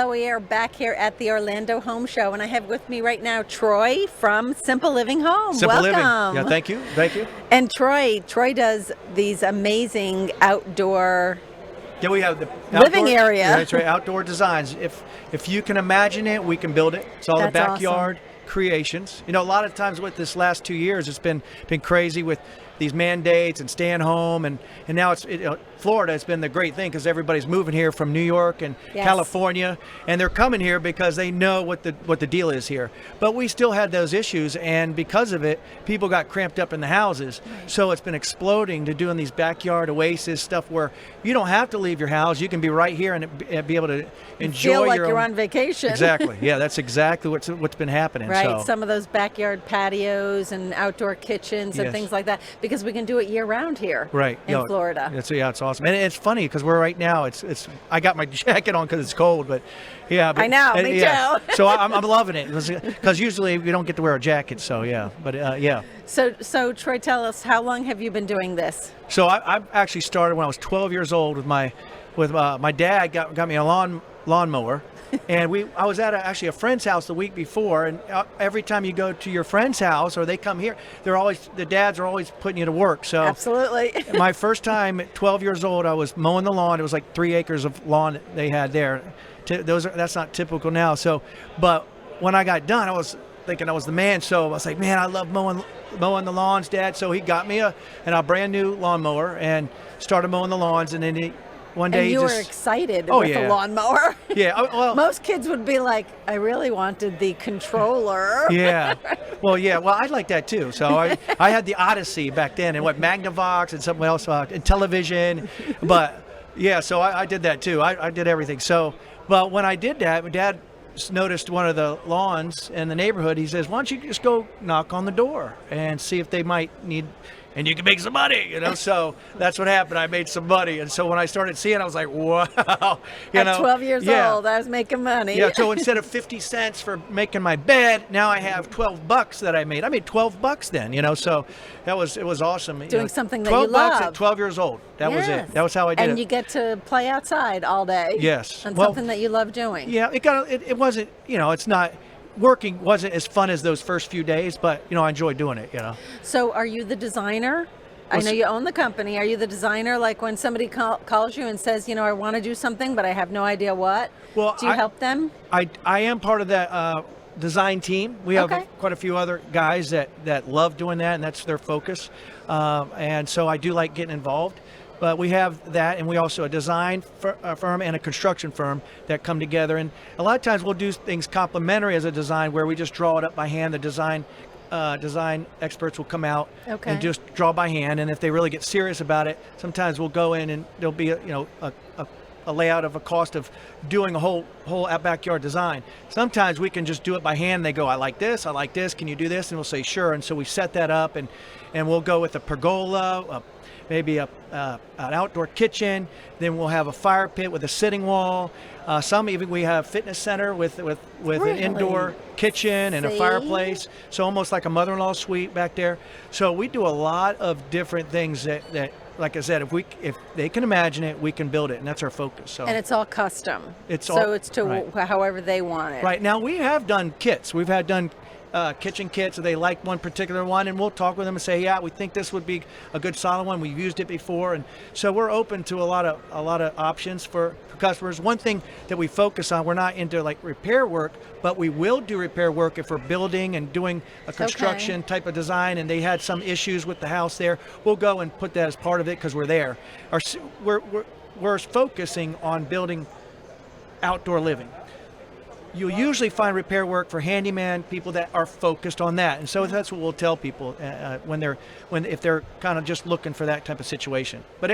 Hello, we are back here at the Orlando Home Show, and I have with me right now Troy from Simple Living Home. Simple Welcome. Living. Yeah, thank you. And Troy does these amazing outdoor Yeah, we have the living area. Yeah, that's right, outdoor designs. If you can imagine it, we can build it. It's all the That's backyard creations. You know, a lot of times with this last 2 years, it's been crazy with these mandates and staying home, and now Florida has been the great thing because everybody's moving here from New York and Yes. California, and they're coming here because they know what the deal is here. But we still had those issues, and because of it, people got cramped up in the houses. So it's been exploding to doing these backyard oasis stuff where you don't have to leave your house. You can be right here and be able to enjoy Feel like your you're own. on vacation. Exactly. Yeah, that's exactly what's been happening. Right, So. some of those backyard patios and outdoor kitchens and Yes. things like that, because we can do it year round here Right. in Florida. It's awesome. And it's funny because we're right now, I got my jacket on because it's cold, but yeah. But, I know, me too. So I'm loving it because usually we don't get to wear a jacket. So yeah, but yeah. So Troy, tell us, how long have you been doing this? So I actually started when I was 12 years old with my dad got me a lawnmower. And I was at actually a friend's house the week before, and every time you go to your friend's house or they come here, the dads are always putting you to work. So Absolutely. my first time at 12 years old, I was mowing the lawn. It was like 3 acres of lawn that they had there. That's not typical now. So, but when I got done, I was thinking I was the man. So I was like, man, I love mowing the lawns, Dad. So he got me a brand new lawnmower and started mowing the lawns. And then one day And you he were just excited Oh, with yeah. the lawnmower. yeah. Well, Most kids would be like, I really wanted the controller. yeah. Well, I like that too. So I had the Odyssey back then, and Magnavox and something else, and television. But yeah, so I did that too. I did everything. So, but when I did that, my dad noticed one of the lawns in the neighborhood. He says, why don't you just go knock on the door and see if they might need, and you can make some money, you know? So that's what happened. I made some money. And so when I started seeing it, I was like, wow. At 12 years yeah. old, I was making money. Yeah, so instead of 50 cents for making my bed, now I have $12 that I made. I made $12 then, you know, so it was awesome. Doing something that 12 you bucks love. at 12 years old. That was Yes. it. That was how I did and it. you get to play outside all day. Yes. And Well, something that you love doing. Yeah, it wasn't, you know, it's not, working wasn't as fun as those first few days, but, you know, I enjoyed doing it, you know. So are you the designer? I know you own the company. Are you the designer? Like when somebody calls you and says, you know, I want to do something, but I have no idea what. Well, do you help them? I am part of that design team. We have Okay. quite a few other guys that love doing that, and that's their focus. And so I do like getting involved. But we have that, and we also a design firm and a construction firm that come together. And a lot of times we'll do things complementary as a design where we just draw it up by hand. The design experts will come out Okay. and just draw by hand. And if they really get serious about it, sometimes we'll go in and there'll be a layout of a cost of doing a whole backyard design. Sometimes we can just do it by hand. They go, I like this, can you do this? And we'll say, sure. And so we set that up, and we'll go with a pergola, maybe an outdoor kitchen. Then we'll have a fire pit with a sitting wall. Some even we have fitness center with Really? an indoor kitchen and a See? fireplace. So almost like a mother-in-law suite back there. So we do a lot of different things that like I said, if they can imagine it, we can build it, and that's our focus. So. And it's all custom. It's so all- it's to right. however they want it. Right now, we have done kits. We've done kitchen kits. They like one particular one, and we'll talk with them and say, yeah, we think this would be a good solid one. We've used it before, and so we're open to a lot of options for customers. One thing that we focus on, we're not into like repair work, but we will do repair work if we're building and doing a construction type of design, and they had some issues with the house there. We'll go and put that as part of it because we're there. We're focusing on building outdoor living. You'll usually find repair work for handyman people that are focused on that, and so that's what we'll tell people if they're kind of just looking for that type of situation. But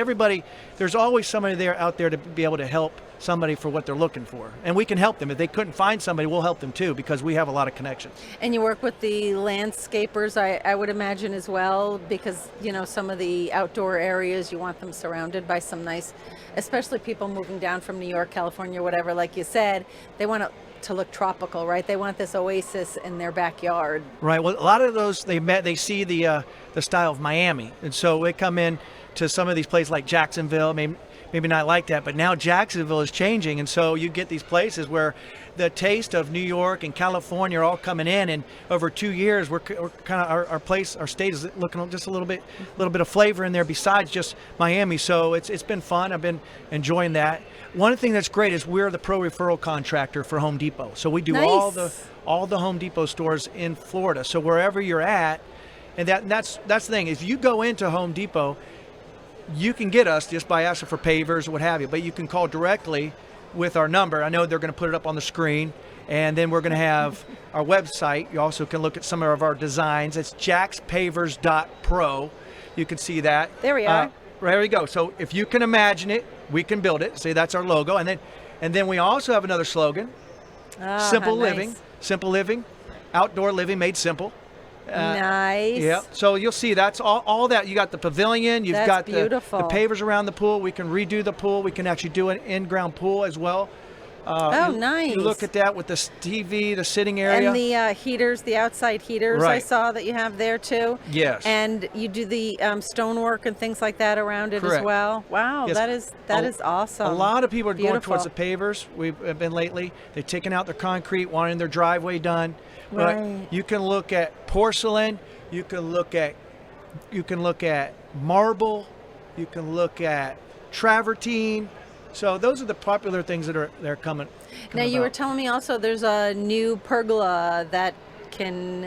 there's always somebody out there to be able to help somebody for what they're looking for, and we can help them. If they couldn't find somebody, we'll help them too because we have a lot of connections. And you work with the landscapers, I would imagine as well, because you know some of the outdoor areas you want them surrounded by some nice, especially people moving down from New York, California, whatever. Like you said, they want to look tropical, right? They want this oasis in their backyard. Right. Well, a lot of those they see the style of Miami, and so they come in to some of these places like Jacksonville, maybe not like that, but now Jacksonville is changing, and so you get these places where the taste of New York and California are all coming in, and over 2 years we're kind of our state is looking just a little bit of flavor in there besides just Miami. So it's been fun. I've been enjoying that. One thing that's great is we're the pro referral contractor for Home Depot, so we do Nice. all the Home Depot stores in Florida. So wherever you're at, and that's the thing. If you go into Home Depot, you can get us just by asking for pavers or what have you, but you can call directly with our number. I know they're going to put it up on the screen, and then we're going to have our website. You also can look at some of our designs. It's jackspavers.pro. You can see that. There we are. There we go. So if you can imagine it, we can build it. See, that's our logo. And then we also have another slogan, Ah, simple how living, nice. simple living, outdoor living made simple. Nice. Yeah. So you'll see that's all that. You got the pavilion. You've That's got beautiful. the pavers around the pool. We can redo the pool. We can actually do an in-ground pool as well. Nice. You look at that with the TV, the sitting area. And the heaters, the outside heaters, I Right. saw that you have there too. Yes. And you do the stonework and things like that around it as Correct. well. Wow, Yes. that is awesome. A lot of people are going towards the Beautiful. pavers. We've been lately. They've taken out their concrete, wanting their driveway done. But Right. you can look at porcelain. You can look at marble. You can look at travertine. So those are the popular things that are coming. Now you were about. telling me also there's a new pergola that can.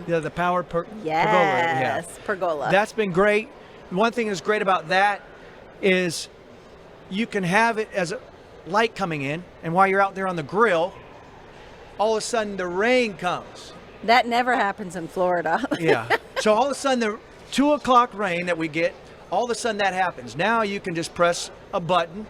Yeah, the power pergola. Yes, pergola. That's been great. One thing that's great about that is you can have it as a light coming in, and while you're out there on the grill, all of a sudden the rain comes. That never happens in Florida. Yeah. So all of a sudden the 2 o'clock rain that we get, all of a sudden that happens. Now you can just press a button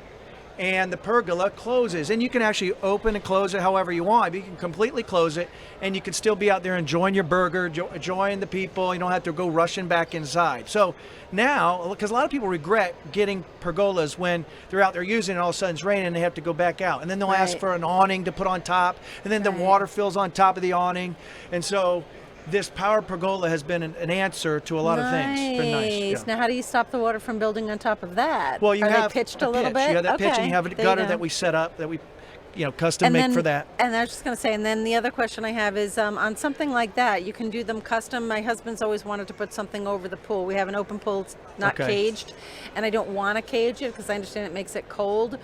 and the pergola closes, and you can actually open and close it however you want. You can completely close it, and you can still be out there enjoying your burger, enjoying the people. You don't have to go rushing back inside. So now, because a lot of people regret getting pergolas when they're out there using it, all of a sudden it's raining and they have to go back out, and then they'll ask Right. for an awning to put on top, and then the Right. water fills on top of the awning, and so this power pergola has been an answer to a lot of things. It's been nice. Yeah. Now, how do you stop the water from building on top of that? Well, you Are have they pitched a a little pitch. bit? You have that pitch, and you have a there you gutter go. that we set up that we, custom make for that. And I was just going to say, and then the other question I have is on something like that, you can do them custom. My husband's always wanted to put something over the pool. We have an open pool, it's not Okay. caged, and I don't want to cage it because I understand it makes it cold.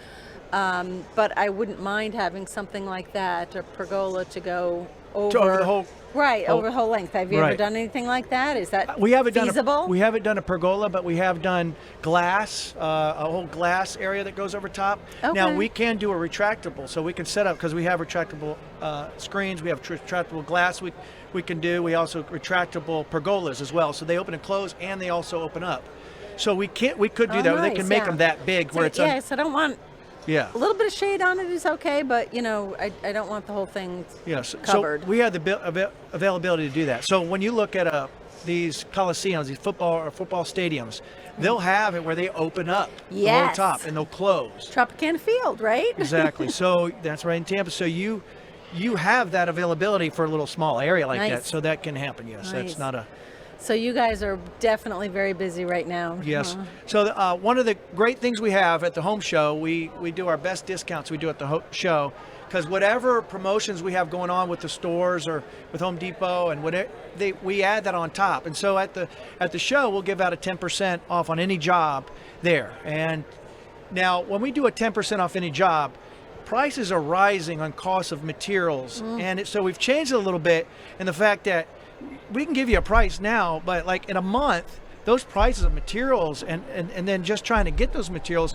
But I wouldn't mind having something like that, a pergola to go over, over the whole- right, whole- over the whole length. Have you ever Right. done anything like that? Is that We haven't feasible? we haven't done a pergola, but we have done glass, a whole glass area that goes over top. Now Okay. we can do a retractable, so we can set up because we have retractable screens. We have retractable glass. We can do. We also retractable pergolas as well. So they open and close, and they also open up. So we could do Oh, that. They nice, can make yeah. them that big So, where it's yes, I don't want yeah. a little bit of shade on it is okay, but I don't want the whole thing Yes, covered. so we have the availability to do that. So when you look at these coliseums, these football stadiums, they'll have it where they open up the whole Yes. top and they'll close. Tropicana Field, right? Exactly. So that's right in Tampa. So you have that availability for a little small area like that. Nice. So that can happen. Yes, Nice. that's not a. So you guys are definitely very busy right now. Yes. Huh. So one of the great things we have at the home show, we do our best discounts we do at the show, because whatever promotions we have going on with the stores or with Home Depot and whatever, we add that on top. And so at the show, we'll give out a 10% off on any job there. And now when we do a 10% off any job, prices are rising on costs of materials, and so we've changed it a little bit in the fact that we can give you a price now, but like in a month, those prices of materials and then just trying to get those materials,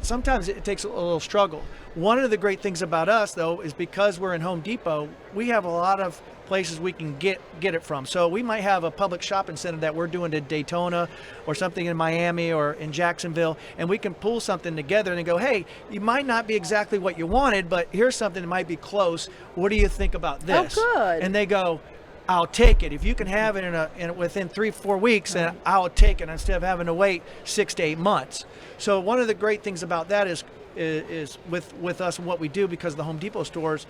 sometimes it takes a little struggle. One of the great things about us, though, is because we're in Home Depot, we have a lot of places we can get it from. So we might have a public shopping center that we're doing in Daytona or something in Miami or in Jacksonville, and we can pull something together and go, hey, you might not be exactly what you wanted, but here's something that might be close. What do you think about this? Oh, good. And they go, I'll take it. If you can have it within 3-4 weeks, then I'll take it instead of having to wait 6 to 8 months. So one of the great things about that is with us and what we do, because the Home Depot stores,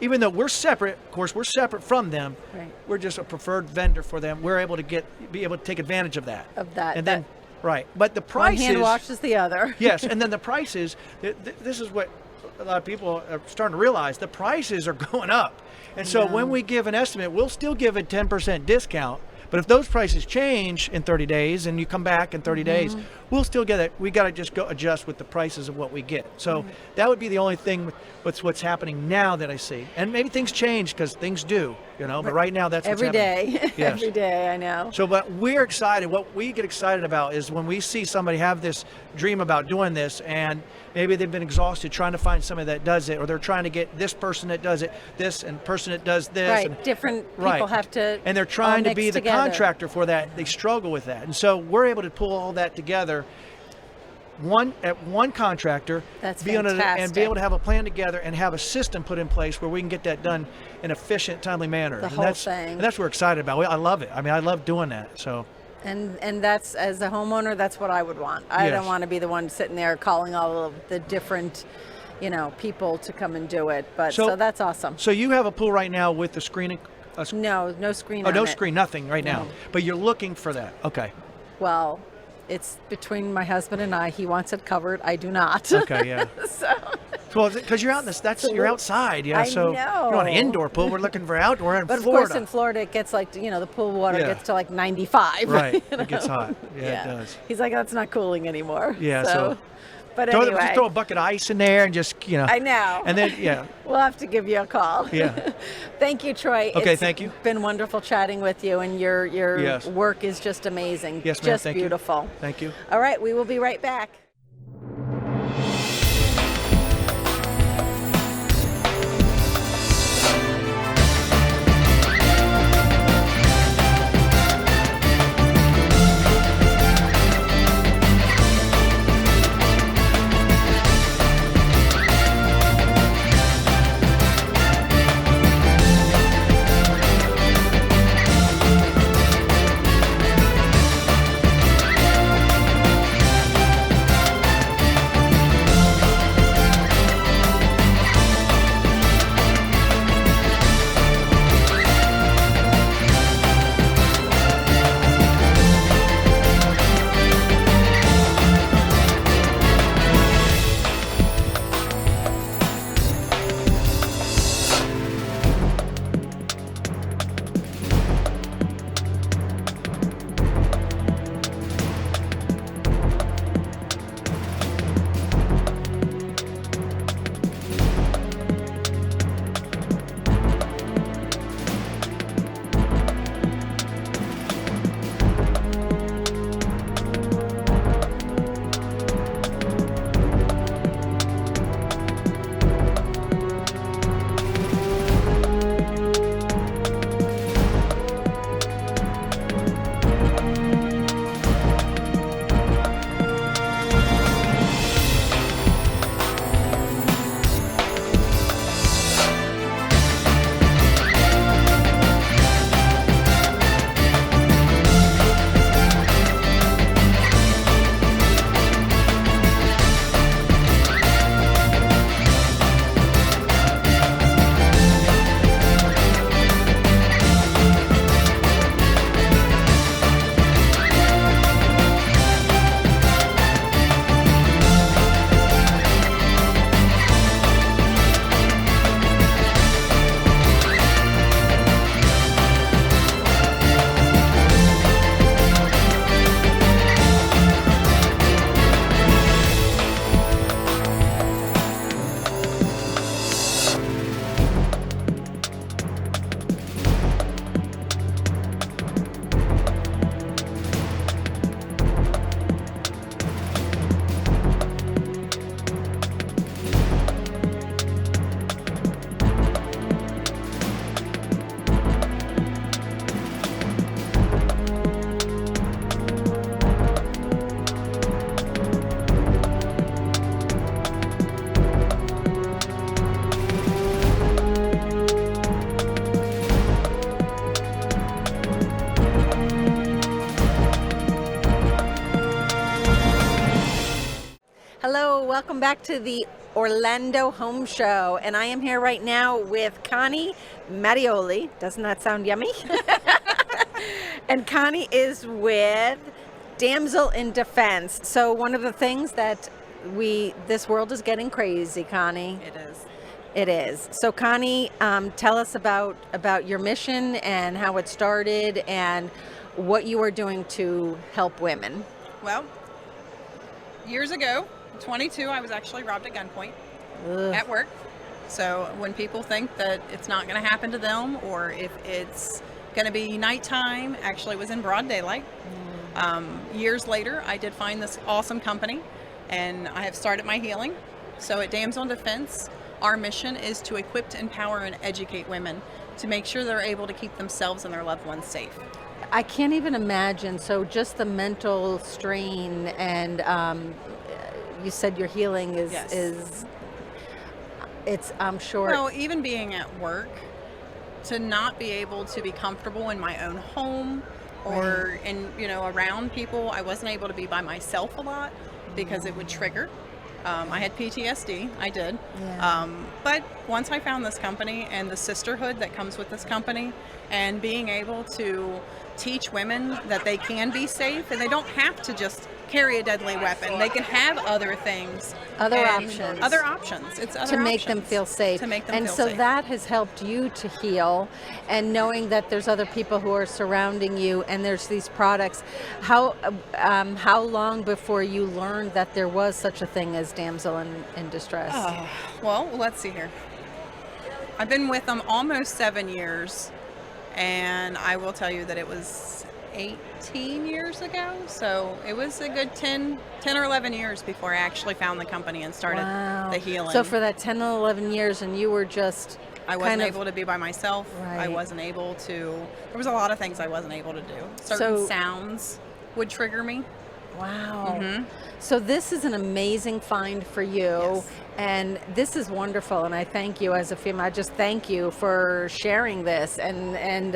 even though we're separate, of course, we're separate from them. Right. We're just a preferred vendor for them. We're able to be able to take advantage of that. Of that. And then Right. But the One prices. hand washes the other. Yes, and then the prices. This is what a lot of people are starting to realize. The prices are going up, and so when we give an estimate, we'll still give a 10% discount. But if those prices change in 30 days and you come back in 30 days, we'll still get it. We got to just go adjust with the prices of what we get. So that would be the only thing with what's happening now that I see. And maybe things change because things do, but right now that's what's Every happening. day. Yes. Every day, I know. So, but we're excited. What we get excited about is when we see somebody have this dream about doing this, and maybe they've been exhausted trying to find somebody that does it, or they're trying to get this person that does it, this and person that does this. Right. And, Different people have to. and they're trying all to be mix the together. contractor for that. They struggle with that, and so we're able to pull all that together. One contractor, That's and be able fantastic. to have a plan together and have a system put in place where we can get that done in an efficient, timely manner. The and whole that's, thing. And that's what we're excited about. I love it. I mean, I love doing that. So. And that's, as a homeowner, that's what I would want. I Yes. don't want to be the one sitting there calling all of the different, people to come and do it. But so that's awesome. So you have a pool right now with the screening. No screen. Oh, on no it. screen, nothing right now. No. But you're looking for that. Okay. Well, it's between my husband and I. He wants it covered. I do not. Okay. Yeah. So. Well, because you're out in this. You're outside. Yeah. I So know. you want an indoor pool. We're looking for outdoor in But of Florida. course, in Florida, it gets like, the pool water Yeah. gets to like 95. Right. you It gets know? hot. Yeah, it does. He's like, that's not cooling anymore. Yeah, so- But Just anyway, throw a bucket of ice in there and just I know. And then yeah. We'll have to give you a call. Yeah. Thank you, Troy. Okay, It's thank you. been wonderful chatting with you, and your Yes. work is just amazing. Yes, ma'am. Just Thank beautiful. you. Thank you. All right, we will be right back. Hello, welcome back to the Orlando Home Show, and I am here right now with Connie Mattioli. Doesn't that sound yummy? And Connie is with Damsel in Defense. So one of the things that this world is getting crazy, Connie. It is. It is. So Connie, tell us about your mission and how it started and what you are doing to help women. Well, years ago, 22, I was actually robbed at gunpoint Ugh. at work. So when people think that it's not going to happen to them, or if it's going to be nighttime, actually it was in broad daylight. Years later, I did find this awesome company, and I have started my healing. So at Damsel in Defense, our mission is to equip, empower, and educate women to make sure they're able to keep themselves and their loved ones safe. I can't even imagine. So just the mental strain, and you said your healing is Yes. it's, I'm sure. Well, even being at work, to not be able to be comfortable in my own home or around people. I wasn't able to be by myself a lot because it would trigger. I had PTSD, I did. Yeah. But once I found this company and the sisterhood that comes with this company, and being able to teach women that they can be safe and they don't have to just carry a deadly weapon. They can have other things. Other and options. Other options. It's other to make them options. feel safe. To make them and feel so safe. that has helped you to heal, and knowing that there's other people who are surrounding you and there's these products. How long before you learned that there was such a thing as damsel in distress? Well, let's see here. I've been with them almost 7 years, and I will tell you that it was 18 years ago. So it was a good 10 or 11 years before I actually found the company and started Wow. the healing. So for that 10 and 11 years, and you were just I wasn't kind of- able to be by myself. I Right. wasn't able to, there was a lot of things I wasn't able to do. Certain So- sounds would trigger me. Wow. Mhm. So this is an amazing find for you. Yes. And this is wonderful, and I thank you as a female. I just thank you for sharing this and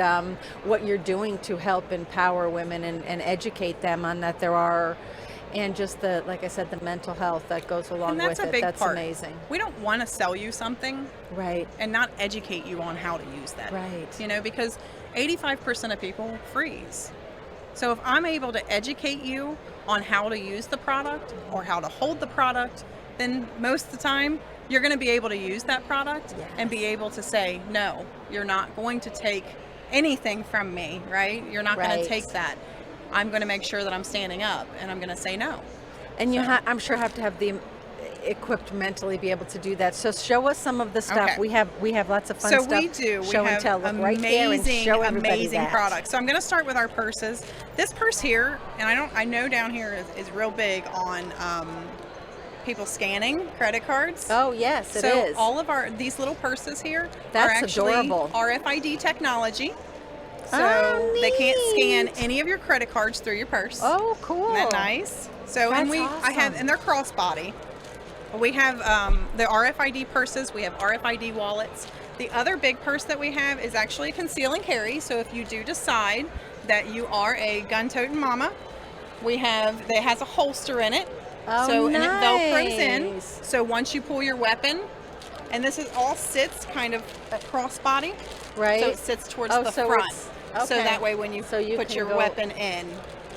what you're doing to help empower women and educate them on that there are, and just the, like I said, the mental health that goes along And that's with a it. big That's part. amazing. We don't want to sell you something Right. and not educate you on how to use that. Right. You know, because 85% of people freeze. So if I'm able to educate you on how to use the product or how to hold the product, then most of the time you're going to be able to use that product and be able to say, no, you're not going to take anything from me, right? You're not going Right. to take that. I'm going to make sure that I'm standing up and I'm going to say no. And you, I'm sure, have to have the equipped mentally be able to do that. So show us some of the stuff. Okay. We have lots of fun So stuff. we do. Show we and have tell. Look amazing, right there and show everybody amazing that. products. So I'm going to start with our purses. This purse here, and I know down here is real big on people scanning credit cards. Oh yes, it is. So all of these little purses here That's are actually adorable. RFID technology. So Oh, they can't scan neat. any of your credit cards through your purse. Oh, cool. Isn't that nice? So That's I have, awesome. and they're crossbody. We have the RFID purses. We have RFID wallets. The other big purse that we have is actually a conceal and carry. So if you do decide that you are a gun-toting mama, it has a holster in it. Oh, so and it velcros in. nice. So once you pull your weapon, and this is all sits kind of crossbody. Right. So it sits towards Oh, the so front. it's- So okay. that way when you, So you put can your go- weapon in.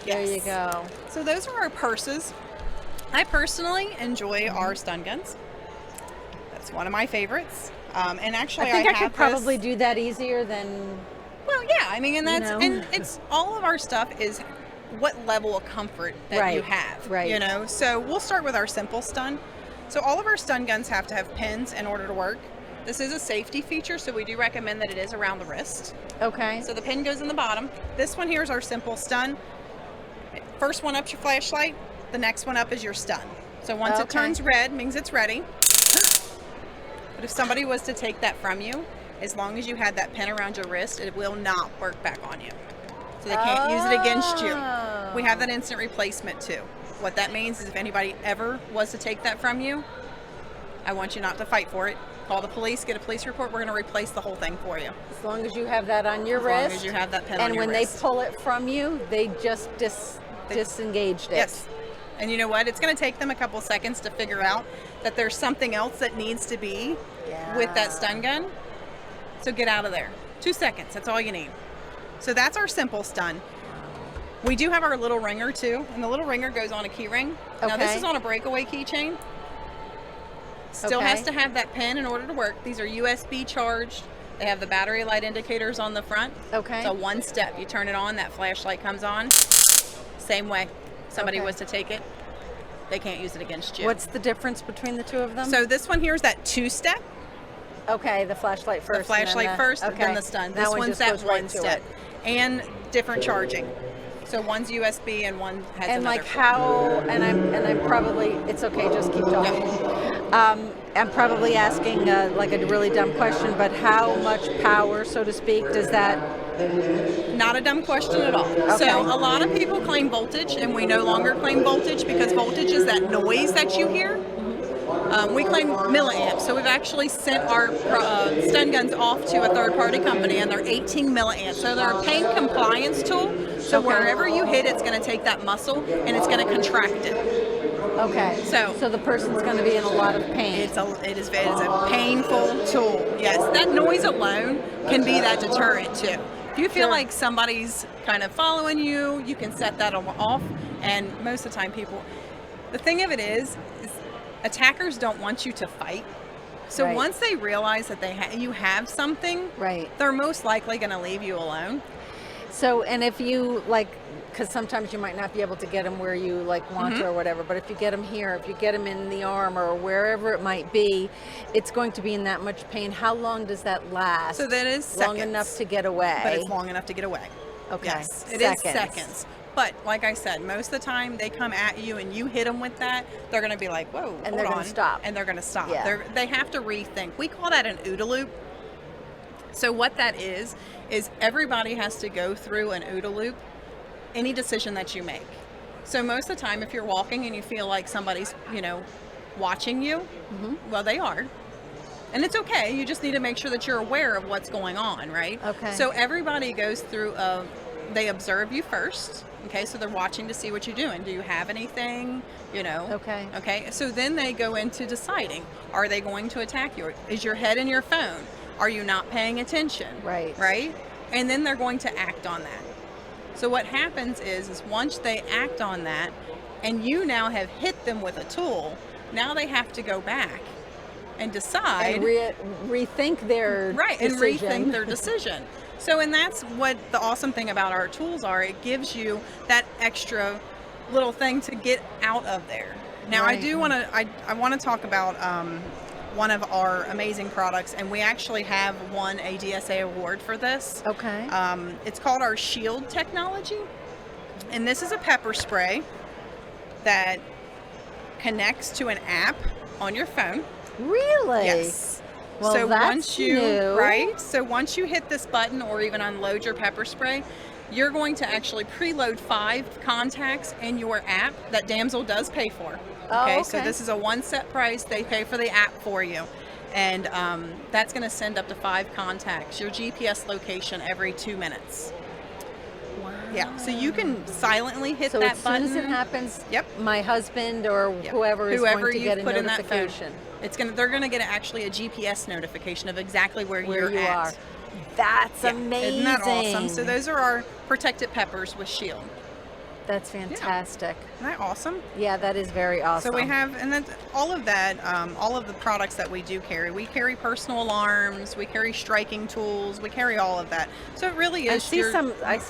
There you Yes. go. So those are our purses. I personally enjoy our stun guns. That's one of my favorites. And actually, I think I have could probably this. do that easier than. Well, yeah. I mean, and You that's know? and it's all of our stuff is what level of comfort that you Right, have. right. You know. So we'll start with our simple stun. So all of our stun guns have to have pins in order to work. This is a safety feature, so we do recommend that it is around the wrist. Okay. So the pin goes in the bottom. This one here is our simple stun. First one up's your flashlight. The next one up is your stun. So once it Okay. turns red, means it's ready. But if somebody was to take that from you, as long as you had that pin around your wrist, it will not work back on you. So they can't use it against you. We have that instant replacement too. What that means is if anybody ever was to take that from you, I want you not to fight for it. Call the police, get a police report. We're going to replace the whole thing for you. As long as you have that on your As wrist. long as you have that pin and on your when wrist. they pull it from you, they just disengaged it. Yes. And you know what? It's going to take them a couple seconds to figure out that there's something else that needs to be with that stun gun. So get out of there. 2 seconds. That's all you need. So that's our simple stun. We do have our little ringer too, and the little ringer goes on a key ring. Now this Okay. is on a breakaway keychain. Still Okay. has to have that pin in order to work. These are USB charged. They have the battery light indicators on the front. Okay. So one step, you turn it on, that flashlight comes on. Same way. Somebody Okay. was to take it, they can't use it against you. What's the difference between the two of them? So this one here is that 2-step. okay, the flashlight first. The and then flashlight first, okay. then the stun. That This one one's just that goes right one to step. it. And different charging. So one's USB and one has And another. like how? And I'm probably. It's okay. Just keep talking. I'm probably asking like a really dumb question, but how much power, so to speak, does that? Not a dumb question at all. Okay. So a lot of people claim voltage, and we no longer claim voltage because voltage is that noise that you hear. We claim milliamps. So we've actually sent our stun guns off to a third-party company, and they're 18 milliamps. So they're a pain compliance tool. So Okay. wherever you hit, it's going to take that muscle and it's going to contract it. Okay. So the person's going to be in a lot of pain. It is a painful tool. Yes, that noise alone can be that deterrent too. If you feel Sure. like somebody's kind of following you, you can set that off. And most of the time, the thing of it is attackers don't want you to fight. So Right. once they realize that you have something, Right. they're most likely going to leave you alone. So, and if you like, because sometimes you might not be able to get them where you like want to or whatever, but if you get them here, if you get them in the arm or wherever it might be, it's going to be in that much pain. How long does that last? So that is long seconds. enough to get away. But it's long enough to get away. Okay. Yes, it is Seconds. seconds. But like I said, most of the time they come at you and you hit them with that, they're going to be like, whoa, And hold they're on. gonna stop. And they're going to stop. Yeah. They have to rethink. We call that an OODA loop. So what that is everybody has to go through an OODA loop, any decision that you make. So most of the time, if you're walking and you feel like somebody's, watching you, well, they are. And it's okay. You just need to make sure that you're aware of what's going on, right? Okay. So everybody goes through they observe you first. Okay, so they're watching to see what you're doing. Do you have anything? Okay. Okay, so then they go into deciding, are they going to attack you? Is your head in your phone? Are you not paying attention? Right. Right? And then they're going to act on that. So what happens is once they act on that, and you now have hit them with a tool, now they have to go back and decide. And rethink their Right, decision. and rethink their decision. So, and that's what the awesome thing about our tools are. It gives you that extra little thing to get out of there. Now, Right. I do want to, I want to talk about one of our amazing products, and we actually have won a DSA award for this. Okay. It's called our Shield technology, and this is a pepper spray that connects to an app on your phone. Really? Yes. Well, so that's once you new. right, so once you hit this button or even unload your pepper spray, you're going to actually preload 5 contacts in your app that Damsel does pay for. Oh, So okay. this is a one set price. They pay for the app for you, and that's going to send up to 5 contacts, your GPS location every 2 minutes. Wow. Yeah, so you can silently hit So that as button. soon as it happens, Yep. my husband or Yep. whoever is going to you get a put in that phone, notification they're gonna get actually a GPS notification of exactly where where you're you at. are. That's Yeah. amazing. Isn't that awesome? So those are our protected peppers with Shield. That's fantastic. Isn't that awesome? Yeah, that is very awesome. So we have, and then all of that, all of the products that we do carry. We carry personal alarms, we carry striking tools, we carry all of that. So it really I is. see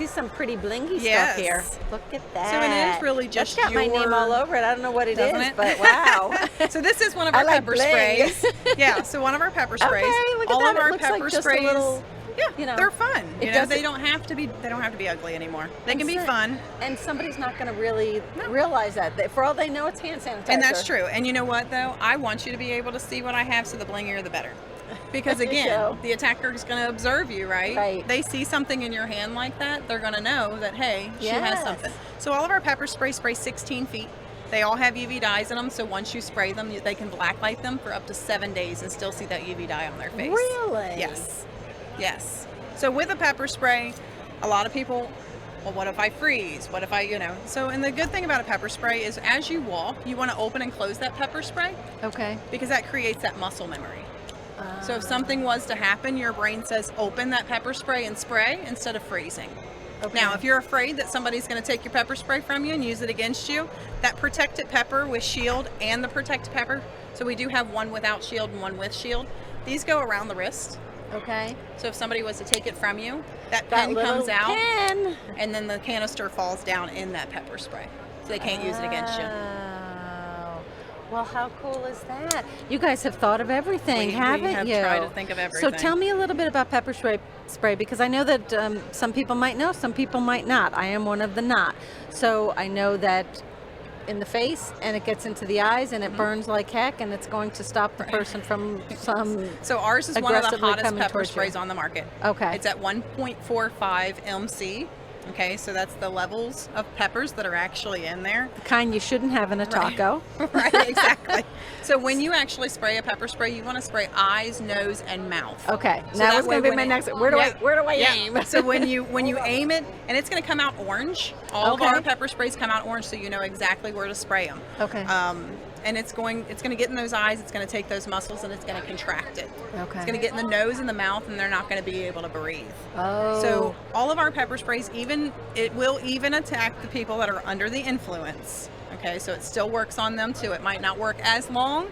some pretty blingy Yes. stuff here. Look at that. So it is really just That's got my name your- all over it. I don't know what it is, Doesn't it? but wow. So this is one of I our like pepper bling. sprays. Yeah, so one of our pepper sprays. Okay, look at all that. of our It looks pepper like just a sprays. little, Yeah, they're fun. it You know, doesn't- they don't have to be ugly anymore. They can be so- fun. And somebody's not going to really realize that. For all they know, it's hand sanitizer. And that's true. And you know what, though? I want you to be able to see what I have, so the blingier the better. Because There you again, go. the attacker is going to observe you, right? Right. They see something in your hand like that, they're going to know that, hey, she has Yes. something. So all of our pepper spray 16 feet. They all have UV dyes in them, so once you spray them, they can blacklight them for up to 7 days and still see that UV dye on their face. Really? Yes. Yes. So with a pepper spray, a lot of people, well, what if I freeze? What if so, and the good thing about a pepper spray is as you walk, you want to open and close that pepper spray Okay. because that creates that muscle memory. So if something was to happen, your brain says open that pepper spray and spray instead of freezing. Okay. Now, if you're afraid that somebody's going to take your pepper spray from you and use it against you, that protected pepper with shield and the protected pepper, so we do have one without shield and one with shield, these go around the wrist. Okay. So if somebody was to take it from you, that That pen little comes out pen. and then the canister falls down in that pepper spray. So they can't use it against you. Oh. Well, how cool is that? You guys have thought of everything, We haven't have you? tried to think of So everything. tell me a little bit about pepper spray because I know that some people might know, some people might not. I am one of the not. So I know that in the face and it gets into the eyes and it burns like heck and it's going to stop the person from some. So ours is one of the aggressively hottest coming pepper towards you. sprays on the market. Okay. It's at 1.45 MC. Okay, so that's the levels of peppers that are actually in there. The kind you shouldn't have in a taco. Right, exactly. So when you actually spray a pepper spray, you want to spray eyes, nose, and mouth. Okay. So Now that was going way to be when my it- next. Where do I Yeah. aim? So when you aim it, and it's going to come out orange. All Okay. of our pepper sprays come out orange, so you know exactly where to spray them. Okay. And it's going to get in those eyes. It's going to take those muscles and it's going to contract it. Okay. It's going to get in the nose and the mouth, and they're not going to be able to breathe. Oh. So all of our pepper sprays, it will even attack the people that are under the influence. Okay, so it still works on them too. It might not work as long,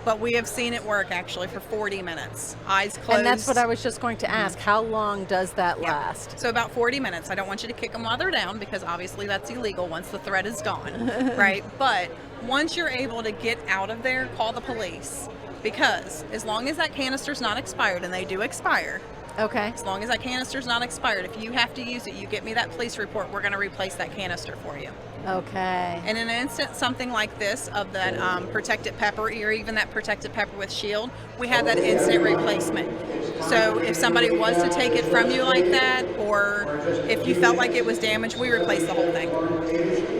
but we have seen it work actually for 40 minutes. Eyes closed. And that's what I was just going to ask. How long does that Yeah. last? So about 40 minutes. I don't want you to kick them while they're down because obviously that's illegal once the thread is gone, right? But once you're able to get out of there, call the police because as long as that canister's not expired, and they do expire, Okay. as long as that canister's not expired, if you have to use it, you get me that police report, we're going to replace that canister for you. Okay. And in an instant, something like this of that protected pepper or even that protected pepper with shield, we have that instant replacement. So if somebody was to take it from you like that, or if you felt like it was damaged, we replace the whole thing.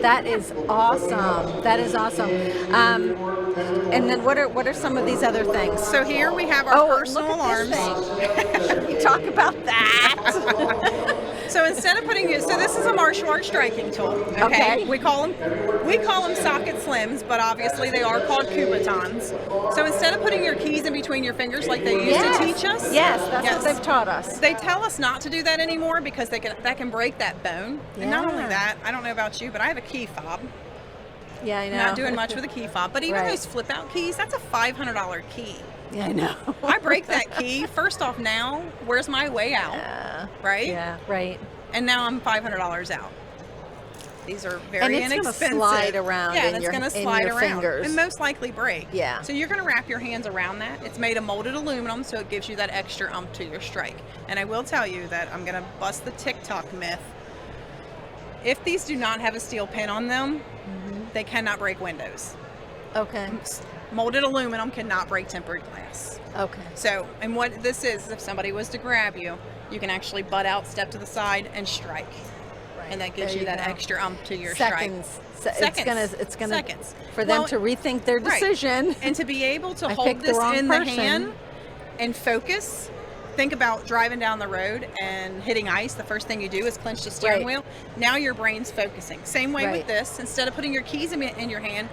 That is awesome. That is awesome. And then what are some of these other things? So here we have our personal look at alarms. this thing. You talk about that. So instead of putting it, so this is a martial arts striking tool. Okay. We call them socket slims, but obviously they are called Kubotans. So instead of putting your keys in between your fingers like they used to teach us, Yes, that's what they've taught us. They tell us not to do that anymore because that can break that bone. And not only Yeah. that, I don't know about you, but I have a key fob. Yeah, I know. Not doing much with a key fob, but even Right. those flip out keys, that's a $500 key. Yeah, I know. I break that key. First off, now where's my way out? Right? Yeah, right. And now I'm $500 out. These are very And it's gonna inexpensive. slide around Yeah, in and it's your- going to in slide your around fingers. and most likely break. Yeah. So you're going to wrap your hands around that. It's made of molded aluminum, so it gives you that extra to your strike. And I will tell you that I'm going to bust the TikTok myth. If these do not have a steel pin on them, they cannot break windows. Okay. Molded aluminum cannot break tempered glass. Okay. So, and what this is, if somebody was to grab you, you can actually butt out, step to the side, and strike. And that gives There you that go. extra to your Seconds. strike. It's gonna Seconds. for them Well, to rethink their right. decision. And to be able to I hold picked the this wrong in the person. hand and focus. Think about driving down the road and hitting ice. The first thing you do is clench the steering Right. wheel. Now your brain's focusing. Same way Right. with this. Instead of putting your keys in your hand,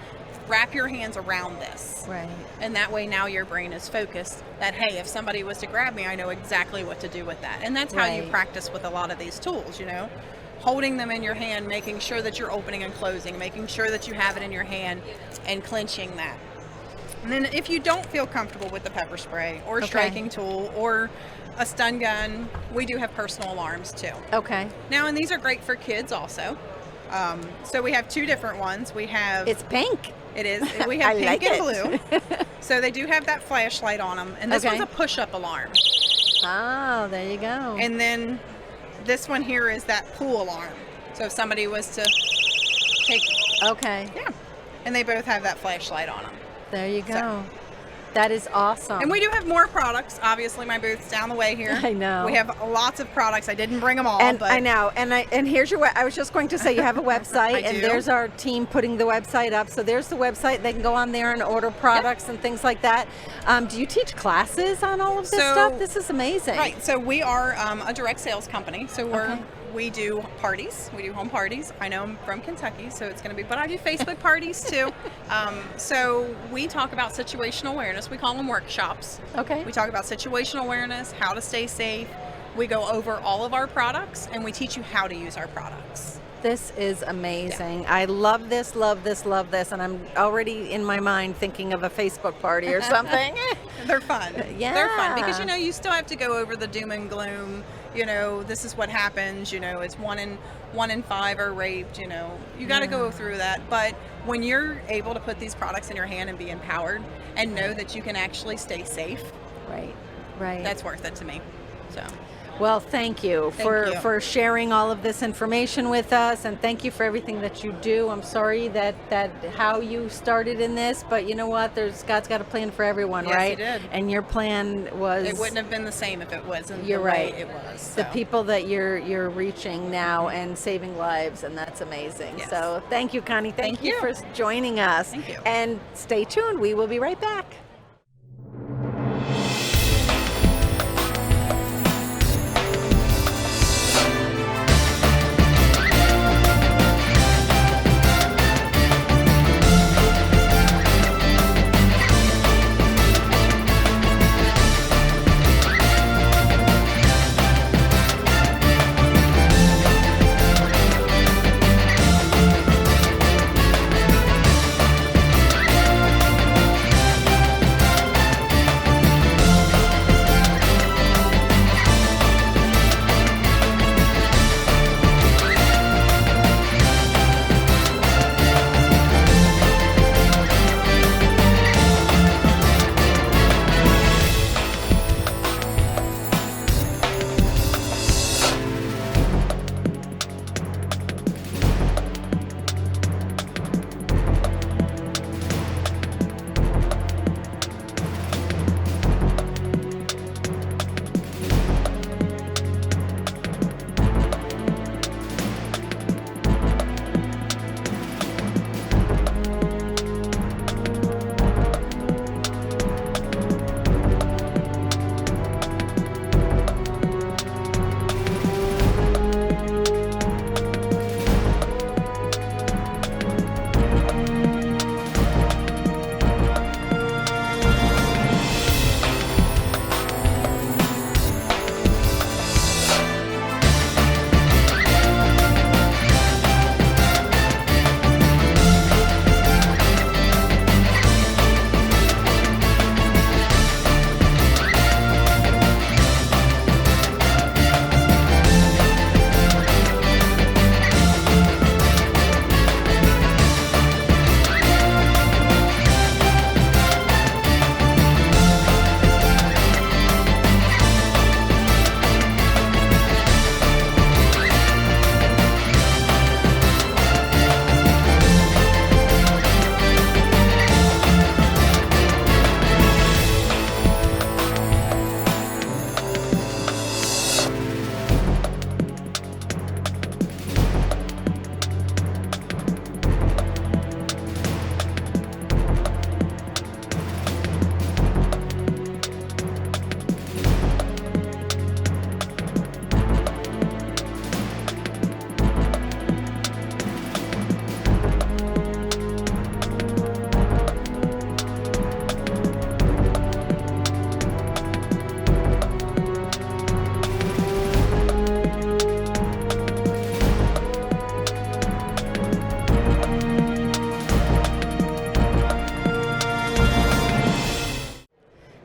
wrap your hands around this. Right. And that way now your brain is focused that, hey, if somebody was to grab me, I know exactly what to do with that. And that's how you Right. practice with a lot of these tools, holding them in your hand, making sure that you're opening and closing, making sure that you have it in your hand and clenching that. And then if you don't feel comfortable with the pepper spray or Okay. striking tool or a stun gun, we do have personal alarms too. Okay. Now, and these are great for kids also. So we have two different ones. We have It's pink. it is. We have I pink like and it. blue. So they do have that flashlight on them. And this Okay. one's a push-up alarm. Oh, there you go. And then this one here is that pull alarm. So if somebody was to take, okay. yeah. And they both have that flashlight on them. There you go. That is awesome. And we do have more products. Obviously, my booth's down the way here. I know. We have lots of products. I didn't bring them all, And but I know, and here's your. I was just going to say you have a website, I and do. there's our team putting the website up. So there's the website. They can go on there and order products and things like that. Do you teach classes on all of this So- stuff? This is amazing. Right. So we are a direct sales company. So Okay. we do parties. We do home parties. I know I'm from Kentucky, so it's going to be, but I do Facebook parties too. So we talk about situational awareness. We call them workshops. Okay. We talk about situational awareness, how to stay safe, We go over all of our products, and we teach you how to use our products. This is amazing. I love this, and I'm already in my mind thinking of a Facebook party or something. They're fun. Yeah. They're fun because, you still have to go over the doom and gloom. This is what happens. It's one in 5 are raped. You got to go through that. But when you're able to put these products in your hand and be empowered and know that you can actually stay safe, Right. that's worth it to me. So. Well, thank you for sharing all of this information with us, and thank you for everything that you do. I'm sorry that how you started in this, but you know what? God's got a plan for everyone, Yes, right? He did. And your plan was. It wouldn't have been the same if it wasn't You're the right. way it was. So. The people that you're reaching now and saving lives, and that's amazing. Yes. So thank you, Connie. Thank you you. for joining us. Thank you. And stay tuned. We will be right back.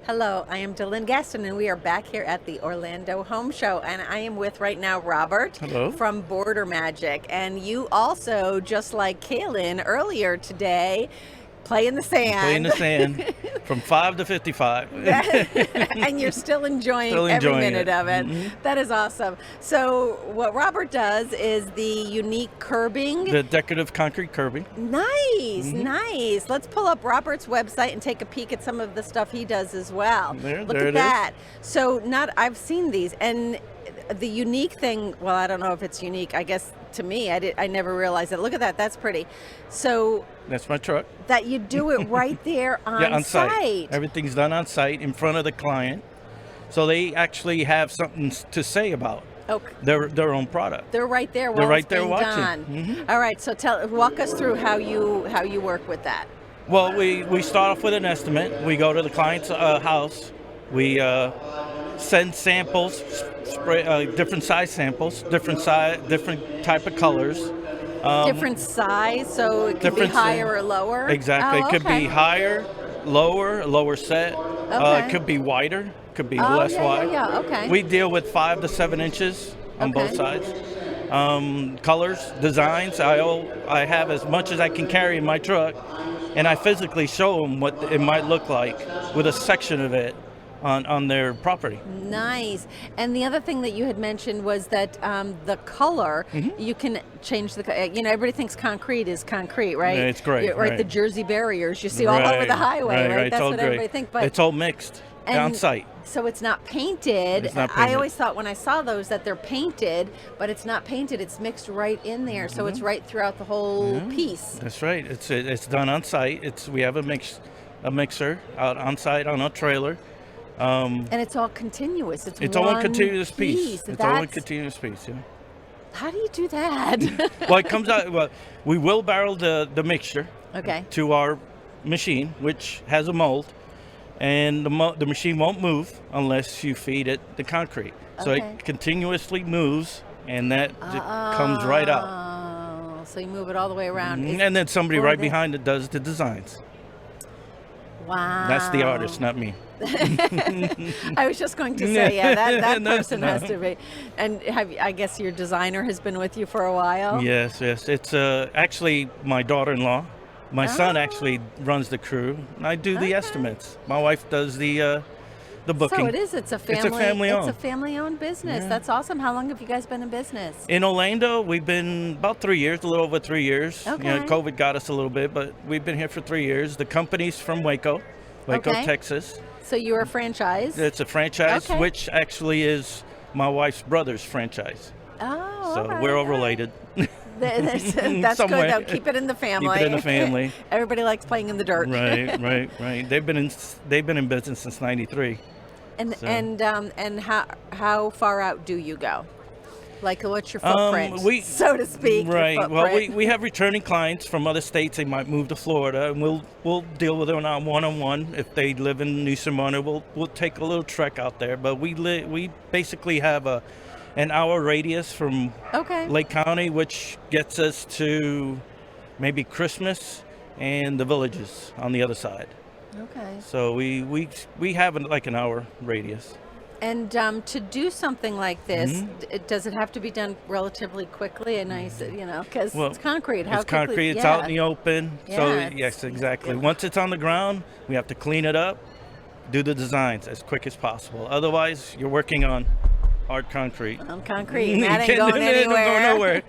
Hello, I am Dylan Gaston, and we are back here at the Orlando Home Show, and I am with right now Robert Hello. from Border Magic, and you also, just like Kaylin earlier today, play in the sand. Play in the sand from 5 to 55. And you're still enjoying every minute it. of it. Mhm. That is awesome. So what Robert does is the unique curbing. The decorative concrete curbing. Nice, nice. Let's pull up Robert's website and take a peek at some of the stuff he does as well. There Look it at is. that. So I've seen these, and the unique thing, well, I don't know if it's unique. I guess to me, I never realized it. Look at that. That's pretty. So That's my truck. that you do it right there on site. Everything's done on site in front of the client. So they actually have something to say about Okay. their own product. They're right there. They're While right it's there being watching. done. Mhm. All right. So walk us through how you work with that. Well, we start off with an estimate. We go to the client's house. We send samples, different size samples, different type of colors. Different size, so it could be different higher or lower? Exactly. Oh, It could okay. be higher, lower, a lower set. Okay. It could be wider, could be Oh, less yeah, wide. yeah, okay. We deal with 5 to 7 inches on both Okay. sides. Colors, designs. I have as much as I can carry in my truck, and I physically show them what it might look like with a section of it on their property. Nice. And the other thing that you had mentioned was that the color, Mm-hmm. you can change everybody thinks concrete is concrete, right? Yeah, it's great, Right, right. the Jersey barriers you see all over the highway, right? It's That's all what great. everybody thinks. But it's all mixed on site. So it's not painted. It's not I painted. always thought when I saw those that they're painted, but it's not painted. It's mixed right in there, so Mm-hmm. it's right throughout the whole piece. That's right. It's done on site. We have a mixer out on site on a trailer. And it's all continuous. It's all one a continuous piece. It's all a That's- continuous piece. Yeah. How do you do that? Well, it comes out. Well, we will barrel the mixture Okay. to our machine, which has a mold, and the machine won't move unless you feed it the concrete. So Okay. it continuously moves, and that comes right out. Oh, so you move it all the way around. Is- And then somebody or right the- behind it does the designs. Wow. That's the artist, not me. I was just going to say, yeah, that No, person no. has to be. And I guess your designer has been with you for a while. Yes. It's actually my daughter-in-law. My son actually runs the crew, and I do the Okay. estimates. My wife does the booking. So it is. It's a family. family-owned. It's a family-owned business. Yeah. That's awesome. How long have you guys been in business? In Orlando, we've been about 3 years, a little over 3 years. Okay. COVID got us a little bit, but we've been here for 3 years. The company's from Waco, Okay. Texas. So you're a franchise. It's a franchise, Okay. which actually is my wife's brother's franchise. Oh, So all right, we're all all right. related. That's good Somewhere. though. Keep it in the family. in the family. Everybody likes playing in the dirt. right. They've been in business since '93. And So- and how far out do you go? Like, what's your footprint, we- so to speak? your Right. Well, footprint? we have returning clients from other states. They might move to Florida, and we'll deal with them on one-on-one. If they live in New Simona, we'll take a little trek out there. But we basically have an hour radius from Okay. Lake County, which gets us to maybe Christmas and the villages on the other side. Okay. So we have like an hour radius. And to do something like this, Mm-hmm. does it have to be done relatively quickly? And because Well, it's concrete. How It's quickly? concrete. It's yeah. out in the open. Yeah, So it's- yes, exactly. Once it's on the ground, we have to clean it up, do the designs as quick as possible. Otherwise, you're working on hard concrete. On concrete. You That ain't can't- going it ain't anywhere. going nowhere.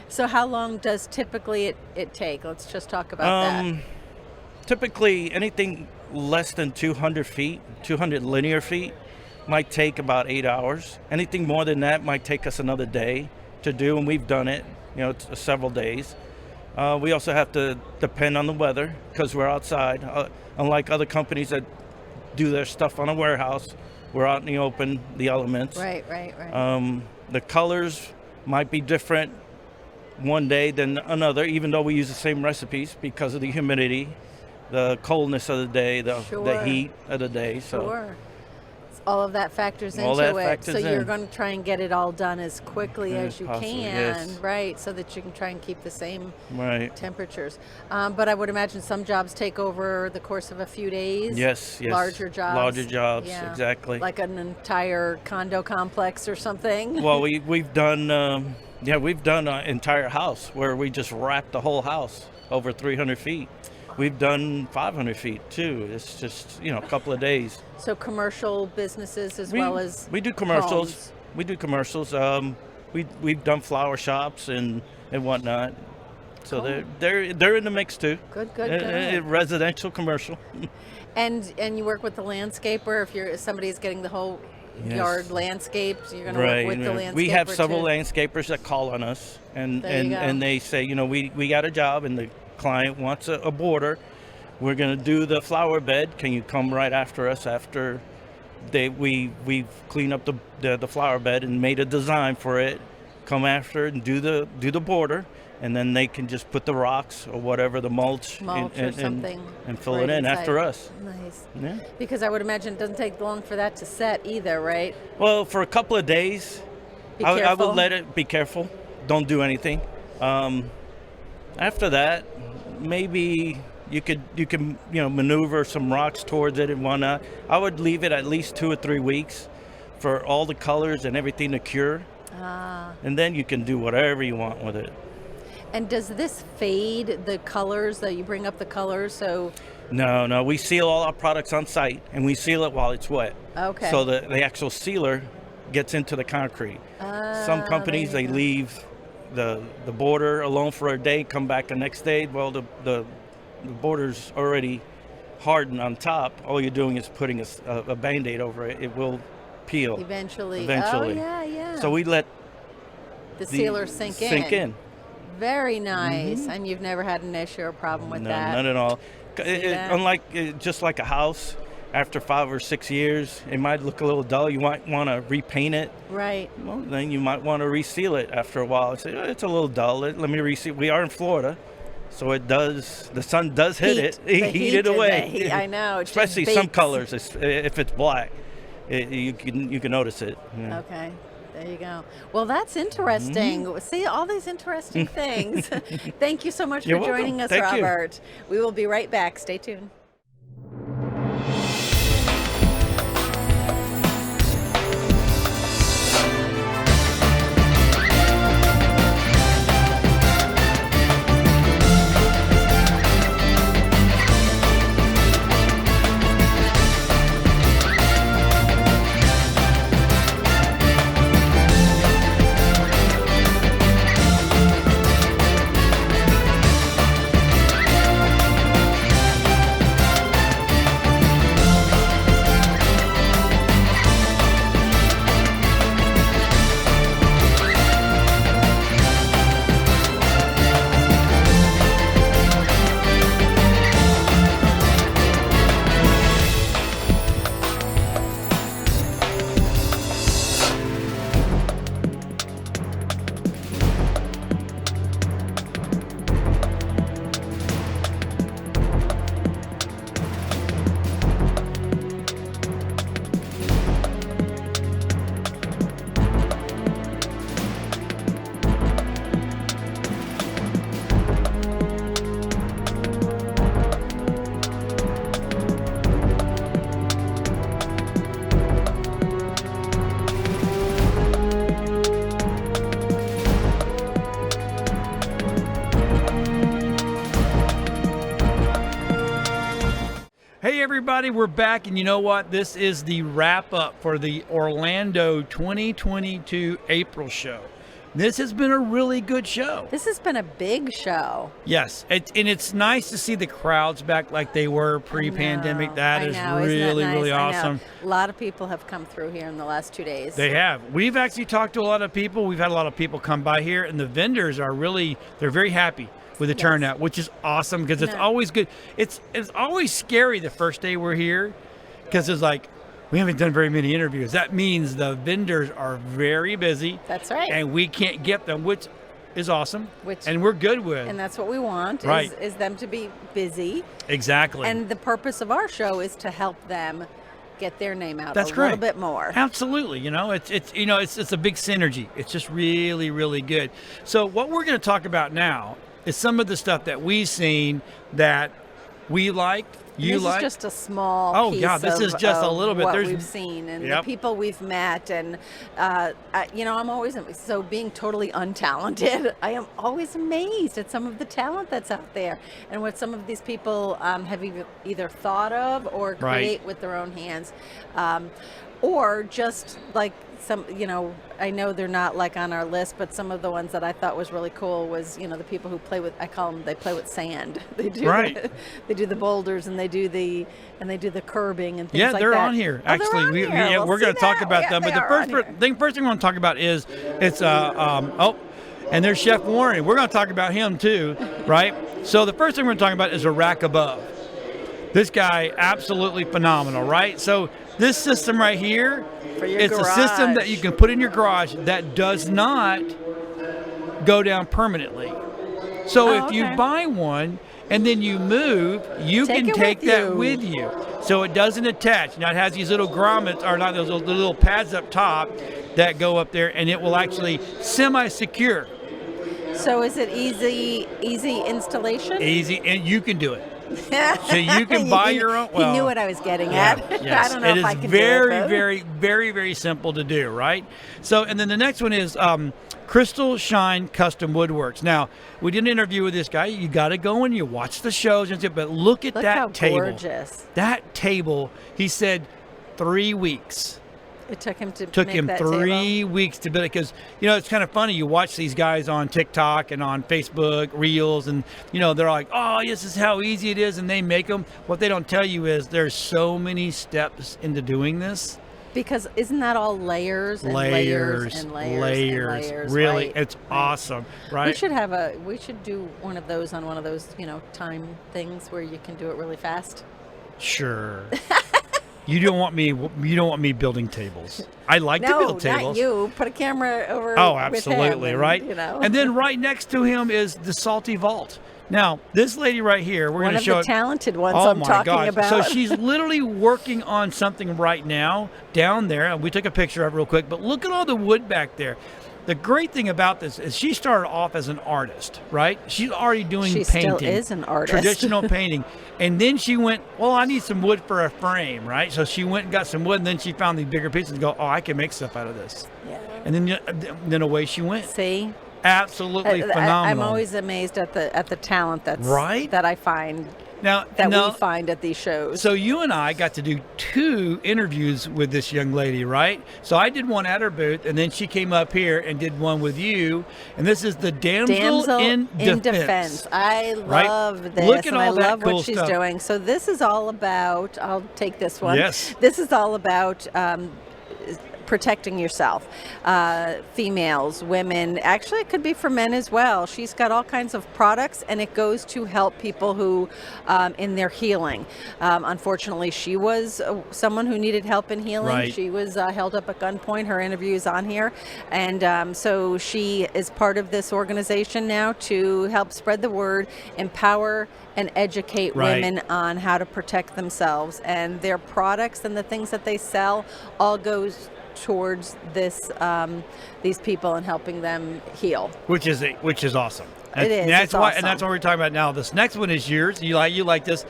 So how long does typically it take? Let's just talk about that. Typically, anything less than 200 feet, 200 linear feet, might take about 8 hours. Anything more than that might take us another day to do, and we've done it, several days. We also have to depend on the weather because we're outside. Unlike other companies that do their stuff on a warehouse, we're out in the open, the elements. Right. The colors might be different one day than another, even though we use the same recipes because of the humidity, the coldness of the day, the Sure. heat of the day. So Sure. All of that factors All into that it. factors So you're in. going to try and get it all done as quickly as you possible, can, yes. right? So that you can try and keep the same right. temperatures. But I would imagine some jobs take over the course of a few days. Yes. Larger jobs. Larger jobs, Yeah. exactly. Like an entire condo complex or something. Well, we've done we've done an entire house where we just wrapped the whole house over 300 feet. We've done 500 feet too. It's just a couple of days. So commercial businesses as well as we do commercials. homes. We do commercials. We've done flower shops and whatnot. So Cool. they're in the mix too. Good, good. Residential, commercial. And you work with the landscaper if somebody's getting the whole Yes. yard landscaped, you're going to work with the landscaper. We have several too. landscapers that call on us and There you go. and they say, we got a job and the client wants a border. We're going to do the flower bed. Can you come right after us after we've cleaned up the flower bed and made a design for it, come after and do the border, and then they can just put the rocks or whatever, the mulch, Or something. and fill right it in inside. after us. Nice. Yeah. Because I would imagine it doesn't take long for that to set either, right? Well, for a couple of days, Be I careful. would let it. Be careful. Don't do anything. After that, maybe you can maneuver some rocks towards it and whatnot. I would leave it at least 2 or 3 weeks for all the colors and everything to cure, and then you can do whatever you want with it. And does this fade the colors? That you bring up the colors, so No, we seal all our products on site, and we seal it while it's wet. Okay. So the actual sealer gets into the concrete. Some companies, there you they go. leave the border alone for a day, come back the next day. Well, the border's already hardened on top. All you're doing is putting a Band-Aid over it. It will peel. eventually. Eventually. Oh yeah. So we let the the sealer sink in. Very nice. And you've never had an issue or problem with No, that. none at all. that? Unlike just like a house, after 5 or 6 years, it might look a little dull. You might want to repaint it. Right. Well, then you might want to reseal it after a while. Say, "Oh, it's a little dull. Let me reseal." We are in Florida, so it does. The sun does hit it. The Heat it and away. the heat, I know. It just Especially some bakes. colors. If it's black, you can notice it. Yeah. Okay. There you go. Well, that's interesting. See all these interesting things. Thank you so much You're for joining welcome. us, Thank you. Robert. We will be right back. Stay tuned. Hey everybody, we're back, and you know what? This is the wrap up for the Orlando 2022 April show. This has been a really good show. This has been a big show. Yes, and it's nice to see the crowds back like they were pre-pandemic. That is really, really awesome. A lot of people have come through here in the last 2 days. They have. We've actually talked to a lot of people. We've had a lot of people come by here, and the vendors are they're very happy with the turnout, which is awesome because it's No. always good. It's always scary the first day we're here because it's like, we haven't done very many interviews. That means the vendors are very busy. That's right. And we can't get them, which is awesome. Which- and we're good with. And that's what we want, Right. is them to be busy. Exactly. And the purpose of our show is to help them get their name out That's a great. little bit more. Absolutely. It's a big synergy. It's just really, really good. So what we're going to talk about now is some of the stuff that we've seen that we liked, you this liked. is just a small piece this is just a of little bit. what There's we've seen and Yep. the people we've met, and I'm always so being totally untalented. I am always amazed at some of the talent that's out there and what some of these people have either thought of or Right. create with their own hands, or just like some. I know they're not like on our list, but some of the ones that I thought was really cool was the people who play with. I call them. They play with sand. They do. Right. They do the boulders and they do the curbing and things Yeah, like they're that. on here. Oh, they're Actually, on here. Well, we're going see to talk now. about Yeah, them. But they the are on here. first thing we're going to talk about is and there's Chef Warren. We're going to talk about him too, right? So the first thing we're going to talk about is a rack above. This guy, absolutely phenomenal, right? So this system right here, For your it's a system that garage. you can put in your garage that does not go down permanently. So Oh, if you okay. buy one and then you move, you Take can it take with that you. with you. So it doesn't attach. Now it has these little grommets, or not those little pads up top that go up there, and it will actually semi-secure. So is it easy installation? Easy, and you can do it. So you can buy your own. He knew what I was getting at. Yes. I don't know it if is I can very, do it. very, very, very simple to do, right? So, and then the next one is Crystal Shine Custom Woodworks. Now, we did an interview with this guy. You got to go and you watch the shows and stuff, but look at Look that how table. gorgeous. That table, he said, 3 weeks. It took him to Took make him that 3 table. weeks to build it because, it's kind of funny. You watch these guys on TikTok and on Facebook Reels, and, they're like, oh, this is how easy it is, and they make them. What they don't tell you is there's so many steps into doing this. Because isn't that all layers and layers and layers and layers? Really, right? it's awesome, right? We should do one of those on one of those, time things where you can do it really fast. Sure. You don't want me building tables. I like to No, build tables. not you. Put a camera over. Oh, with him absolutely, and, right? And then right next to him is the Salty Vault. Now, this lady right here, we're one going to of show the it. talented ones Oh I'm my talking gosh. about. So she's literally working on something right now down there. And we took a picture of it real quick, but look at all the wood back there. The great thing about this is she started off as an artist, right? She's already doing She painting. still is an artist. Traditional painting. And then she went, well, I need some wood for a frame, right? So she went and got some wood, and then she found these bigger pieces and go, oh, I can make stuff out of this. Yeah. And then away she went. See, Absolutely phenomenal. I'm always amazed at the talent Right? that I find now, we find at these shows. So you and I got to do 2 interviews with this young lady, right? So I did one at her booth, and then she came up here and did one with you. And this is the Damsel in Defense. I Right? love this. Look at and all I that love cool what she's stuff. doing. So this is all about. I'll take this one. Yes. This is all about. Protecting yourself, females, women. Actually, it could be for men as well. She's got all kinds of products, and it goes to help people who, in their healing. Unfortunately, she was someone who needed help in healing. Right. She was held up at gunpoint. Her interview is on here, and so she is part of this organization now to help spread the word, empower and educate Right. women on how to protect themselves, and their products and the things that they sell all goes towards this these people and helping them heal. Which is awesome. It is. That's It's why, awesome. and that's what we're talking about now. This next one is yours. You like this?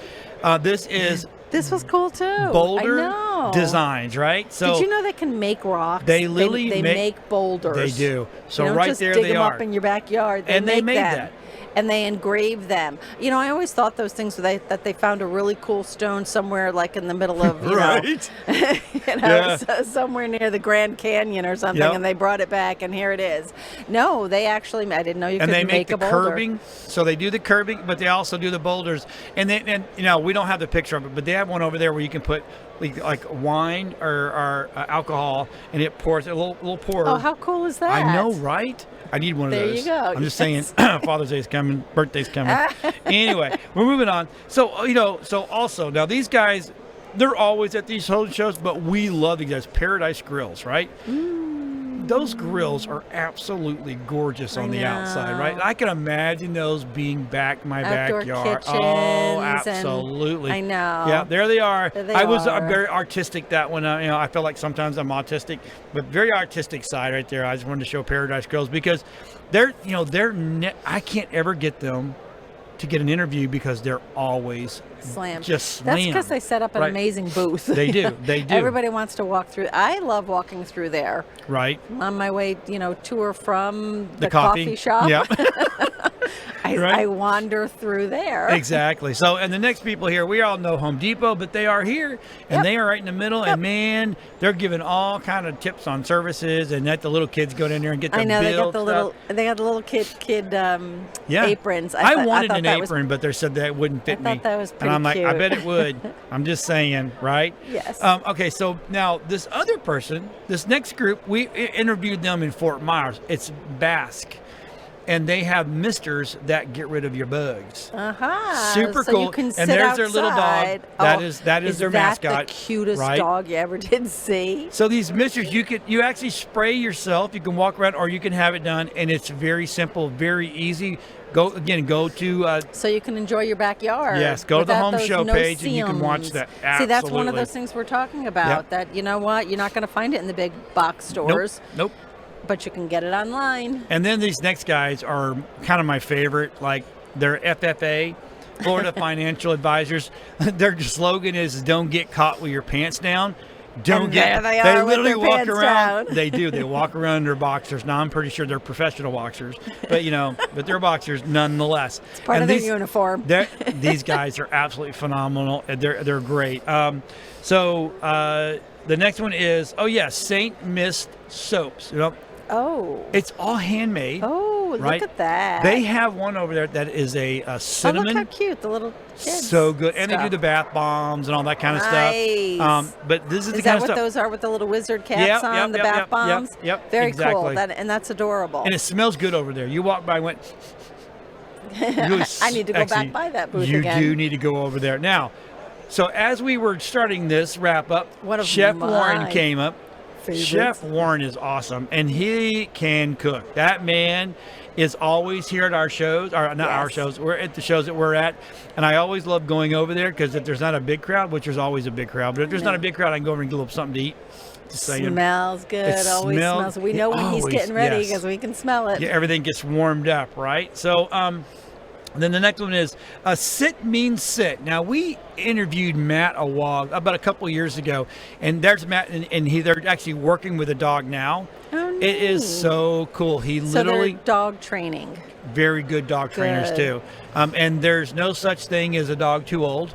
This is This was cool too. Boulder I know. Designs, right? So did you know they can make rocks? They literally they make boulders. They do. So you don't right just there dig they them are. up in your backyard. And they made them. that. And they engrave them. I always thought those things that they found a really cool stone somewhere, like in the middle of Right. Yeah. somewhere near the Grand Canyon or something, Yep. and they brought it back, and here it is. No, they actually. I didn't know you and could they make a the boulder. curbing. So they do the curbing, but they also do the boulders. And we don't have the picture of it, but they have one over there where you can put like wine or alcohol, and it pours a little pour. Oh, how cool is that? I know, right? I need one of There those. you go. I'm just saying, Yes. Father's Day's coming, birthday's coming. Anyway, we're moving on. So, so also now these guys, they're always at these shows, but we love these guys. Paradise Grills, right? Those grills are absolutely gorgeous on I the outside, know. right? I can imagine those being back in my Outdoor backyard. kitchens Oh, and- absolutely. I know. Yeah, there they are. There they I was are. very artistic that one. I feel like sometimes I'm autistic, but very artistic side right there. I just wanted to show Paradise Grills because I can't ever get them to get an interview because they're always Slam. just That's slammed. because they set up an Right. amazing booth. They do. They do. Everybody wants to walk through. I love walking through there. Right. On my way, to or from The coffee shop. Yeah. I, Right. I wander through there. Exactly. So, and the next people here, we all know Home Depot, but they are here, and Yep. they are right in the middle. Yep. And man, they're giving all kind of tips on services, and let the little kids go in there and get the I know they got build the stuff. little kid Yeah. aprons. I wanted thought an that was- apron, but they said that wouldn't fit me. thought that was and I'm like, pretty I cute. bet it would. I'm just saying, right? Yes. Okay, so now this other person, this next group, we interviewed them in Fort Myers. It's Basque. and they have misters that get rid of your bugs. so Super cool. You can And sit there's their little dog. outside. That Oh, is their is that mascot, the cutest right? dog you ever did see? So these misters, you actually spray yourself. You can walk around, or you can have it done, and it's very simple, very easy. Go to So you can enjoy your backyard. Yes, go to the without home those show page and you can watch no-see-ums. that. See, that's one of Absolutely. those things we're talking about. Yep. That you know what, you're not going to find it in the big box stores, Nope. but you can get it online. And then these next guys are kind of my favorite. Like they're FFA, Florida Financial Advisors. Their slogan is "Don't get caught with your pants down." Don't And get. there they are with literally their walk pants around. down. They do. They walk around in their boxers. Now I'm pretty sure they're professional boxers, but but they're boxers nonetheless. Part And of their these- uniform. These guys are absolutely phenomenal. They're great. The next one is Saint Mist soaps. Oh. It's all handmade. Oh, right? look at that. They have one over there that is a Oh, look cinnamon. how cute the little kids. So good, and they do stuff. the bath bombs and all that kind of Nice. stuff. But this is the Is kind that of what stuff. those are with the little wizard caps Yep, on, yep, the yep, bath yep, bombs? yep, Very exactly. cool. And that's adorable. And it smells good over there. You walk by, and went. I need to go back by that booth you again. do need to go over there now. So as we were starting this wrap up, One of Chef my Warren came up. favorites. Chef Warren is awesome, and he can cook. That man is always here at our shows, or not our Yes. shows. We're at the shows that we're at, and I always love going over there because if there's not a big crowd, which there's always a big crowd, but if there's not a big crowd, I can go over and get a little something to eat. Just saying. Smells good. It Always smells- smells. We know when he's always, getting ready yes. because we can smell it. Yeah, everything gets warmed up, right? So, then the next one is Sit Means Sit. Now, we interviewed Matt Awag about a couple years ago, and there's Matt, and they're actually working with a dog now. Oh, It is neat. so cool. He So literally, they're dog training. very good dog trainers Good. too. And there's no such thing as a dog too old.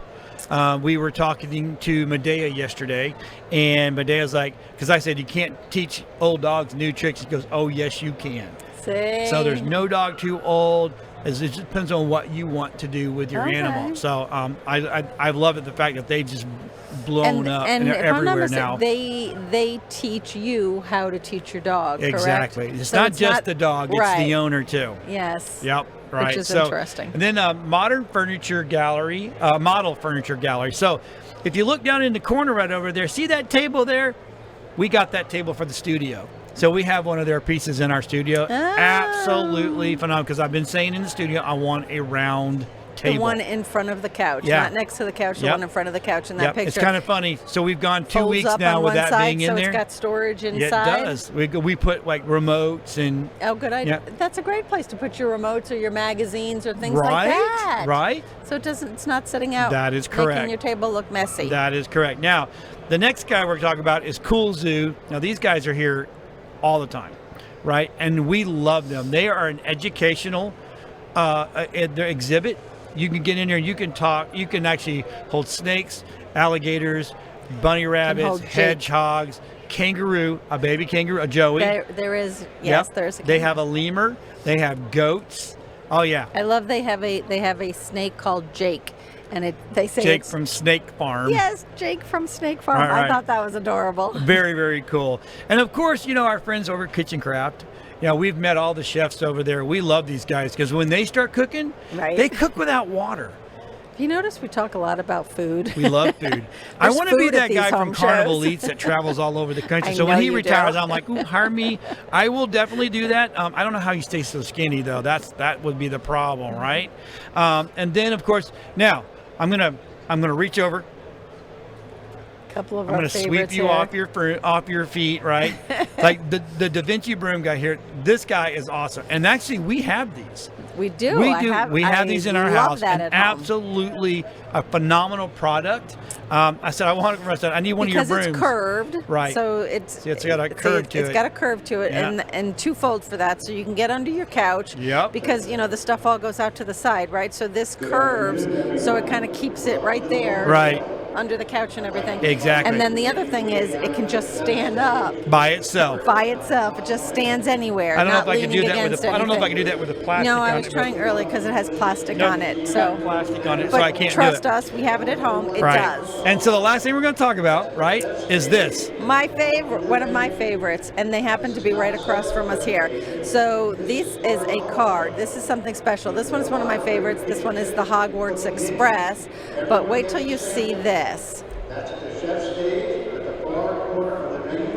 We were talking to Medea yesterday, and Medea's like, because I said you can't teach old dogs new tricks. He goes, "Oh yes, you can." See? So there's no dog too old. It just depends on what you want to do with your Okay. animal. So I love it, the fact that they've just blown up and if they're I'm not everywhere mistaken, now. they teach you how to teach your dog. correct? Exactly. It's So not just the dog; it's right. the owner too. Yes. Yep. Right. Which is so, interesting. And then Modern Furniture Gallery, Model Furniture Gallery. So if you look down in the corner right over there, see that table there? We got that table for the studio. So we have one of their pieces in our studio. Oh. Absolutely phenomenal. Because I've been saying in the studio, I want a round table. The one in front of the couch, Yeah. not next to the couch. The Yep. one in front of the couch in that Yep, picture. it's kind of funny. So we've gone 2 Folds weeks up now on with one that side, being in so there. it's got storage Yeah, inside. it does. We put like remotes and Oh, good idea. Yeah. That's a great place to put your remotes or your magazines or things right, like that. right. So it's not sitting out. That is correct. Making your table look messy. That is correct. Now, the next guy we're talking about is Cool Zoo. Now, these guys are here all the time, right? And we love them. They are an educational their exhibit. You can get in there and you can talk. You can actually hold snakes, alligators, bunny rabbits, hold Jake. hedgehogs, kangaroo, a baby kangaroo, a joey. there is yes, Yep. there's. They have a lemur. They have goats. Oh yeah, I love they have a snake called Jake, and they say Jake it's, from Snake Farm. yes, Jake from Snake Farm. Right, right. I thought that was adorable. Very, very cool. And of course, our friends over at Kitchen Craft. We've met all the chefs over there. We love these guys because when they start cooking, Right. they cook without water. You notice we talk a lot about food. We love food. I There's want to be food at that these guy from home Carnival shows. Eats that travels all over the country. I So when know he you retires, do. I'm like, ooh, hire me. I will definitely do that. I don't know how you stay so skinny though. That would be the problem, right? And then of course, now I'm gonna reach over. Couple of I'm our going to sweep favorites you here. off your feet, right? Like the Da Vinci broom guy here. This guy is awesome, and actually we have these. We do. We I do. We have these in our love house. That and at home. absolutely a phenomenal product. I said I want it. I said I need one because of your brooms. it's curved, Right. So it's See, it's got a curve to It's it. got a curve to it, Yeah. and twofold for that, so you can get under your couch. Yep. Because the stuff all goes out to the side, right? So this curves, so it kind of keeps it right there. Right. under the couch and everything. Exactly. And then the other thing is it can just stand up By itself. by itself. It just stands anywhere. I don't know not if I can do leaning that with against a, I don't know if I can anything. do that with a plastic. No, I on was it, trying but- early because it has plastic No, on it. it's So, got plastic on it, but so I can't trust do it. us, we have it at home. It Right. does. And so the last thing we're going to talk about, right, is this. My favorite, one of my favorites, and they happen to be right across from us here. So this is a card. This is something special. This one is one of my favorites. This one is the Hogwarts Express. But wait till you see this.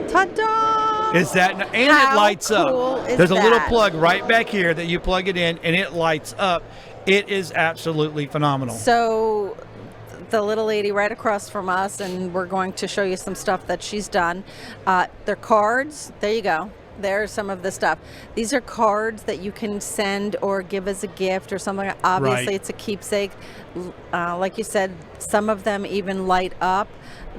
Ta-da! Is that and How it lights cool up. is There's a little that? plug right back here that you plug it in and it lights up. It is absolutely phenomenal. So the little lady right across from us, and we're going to show you some stuff that she's done. They're cards. There you go. There's some of the stuff. These are cards that you can send or give as a gift or something. Obviously, Right. it's a keepsake. Like you said, some of them even light up.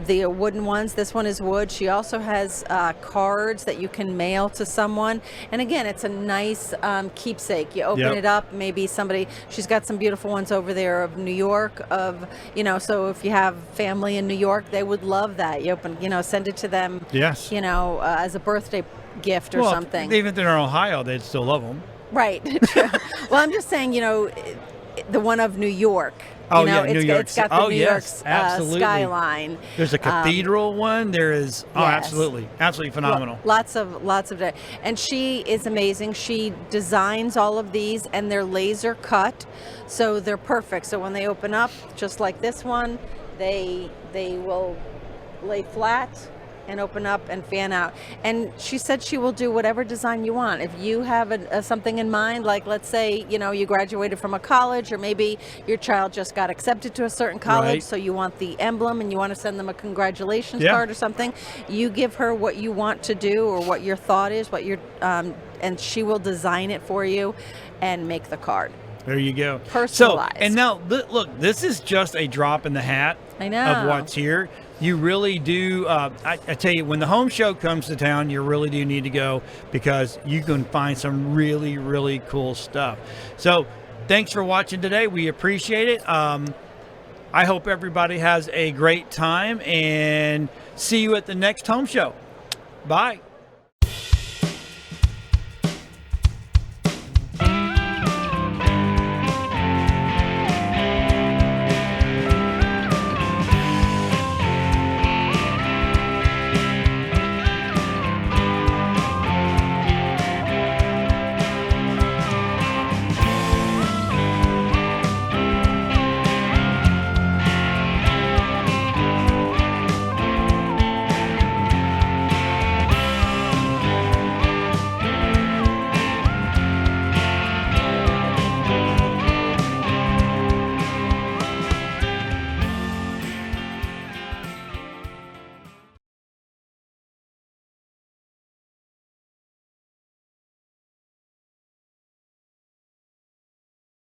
The wooden ones. This one is wood. She also has cards that you can mail to someone. And again, it's a nice keepsake. You open Yep. it up. Maybe somebody. She's got some beautiful ones over there of New York. So if you have family in New York, they would love that. You open. Send it to them. Yes. As a birthday gift or well, something. Even if they're in Ohio, they'd still love them. Right. True. Well, I'm just saying. The one of New York. Oh, yeah, New York. It's got the Oh, New yes, York absolutely. skyline. There's a cathedral one. There is. Oh, yes. absolutely phenomenal. Lots of and she is amazing. She designs all of these, and they're laser cut, so they're perfect. So when they open up, just like this one, they will lay flat and open up and fan out. And she said she will do whatever design you want. If you have something in mind, like let's say you graduated from a college, or maybe your child just got accepted to a certain college, Right. so you want the emblem and you want to send them a congratulations Yeah. card or something, you give her what you want to do or what your thought is, and she will design it for you and make the card. There you go. Personalized. So, and now look, this is just a drop in the hat I know. of what's here. You really do. I tell you, when the home show comes to town, you really do need to go because you can find some really, really cool stuff. So, thanks for watching today. We appreciate it. I hope everybody has a great time and see you at the next home show. Bye.